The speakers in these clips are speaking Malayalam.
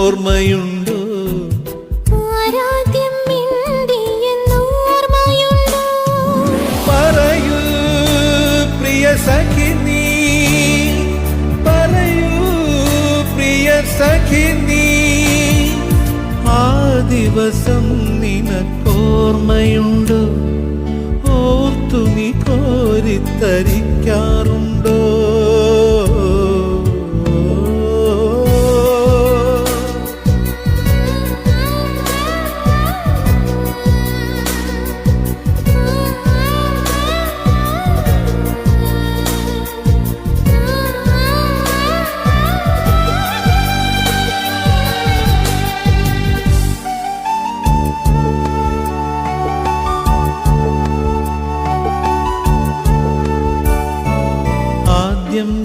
നിനക്കോർമ്മയുണ്ടോ? ആരാധ്യം മിണ്ടിയെന്നോർമ്മയുണ്ടോ? പറയൂ പ്രിയ സഖി നീ, പറയൂ പ്രിയ സഖി നീ, ആ ദിവസം നിനക്കോർമ്മയുണ്ടോ? ഓർത്തു നീ കോരിത്തരിക്കാറുണ്ടോ?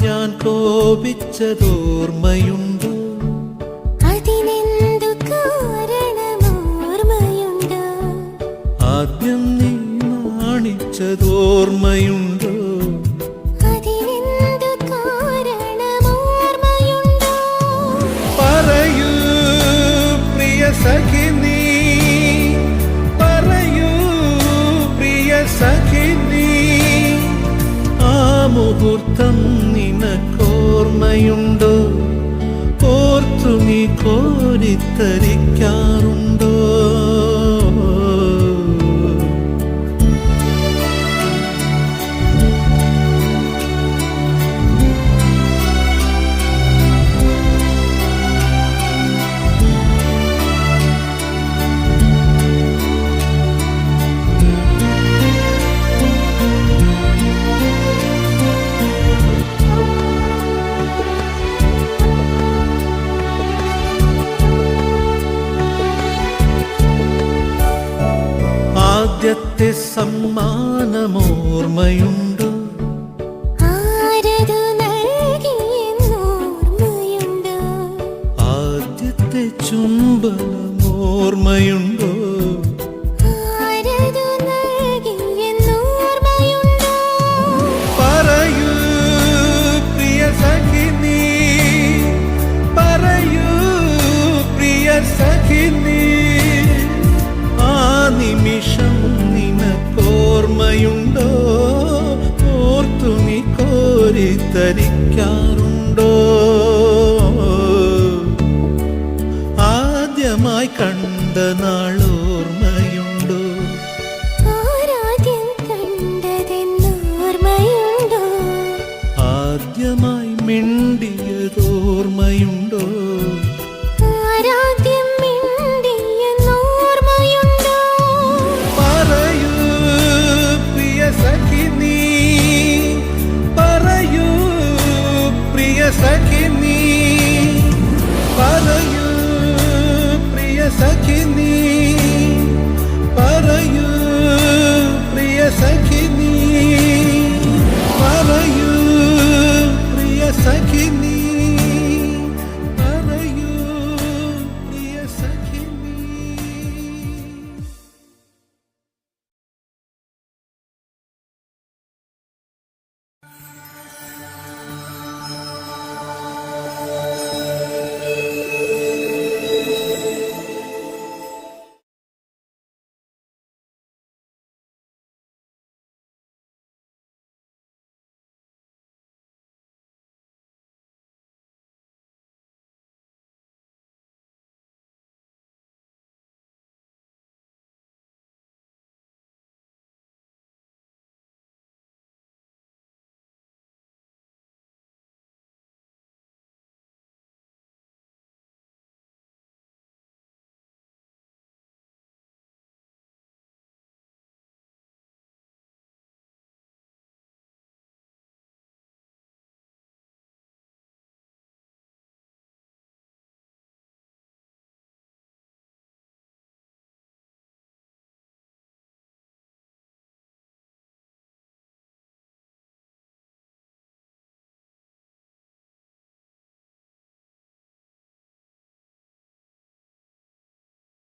ഞാൻ കോപിച്ചതോർമ്മയുണ്ടോ? അതിനെന്തു കാരണമോർമ്മയുണ്ടോ? ആദ്യം നീ നാണിച്ചതോർമ്മയുണ്ടോ? അതിനെന്തു കാരണമോർമ്മയുണ്ടോ? പറയൂ പ്രിയ സഖി നീ, പറയൂ പ്രിയ സഖി നീ, ആ മുഹൂർത്തം നിനക്കോർമ്മയുണ്ടോ? ഓർത്തു നീ കോരിത്തരിക്കാറുണ്ടോ? ആദ്യത്തെ സമ്മാനമോർമ്മയുണ്ടോ? ആരതു നൽകിയെന്നോർമ്മയുണ്ടോ? ആദ്യത്തെ ചുംബനമോർമ്മയുണ്ടോ? ആരതു നൽകിയെന്നോർമ്മയുണ്ടോ? പറയൂ പ്രിയ സഖി നീ, പറയൂ പ്രിയ സഖി നീ, ആ നിമിഷം നിനക്കോർമ്മയുണ്ടോ? ഓർത്തു നീ കോരിത്തരിക്കാം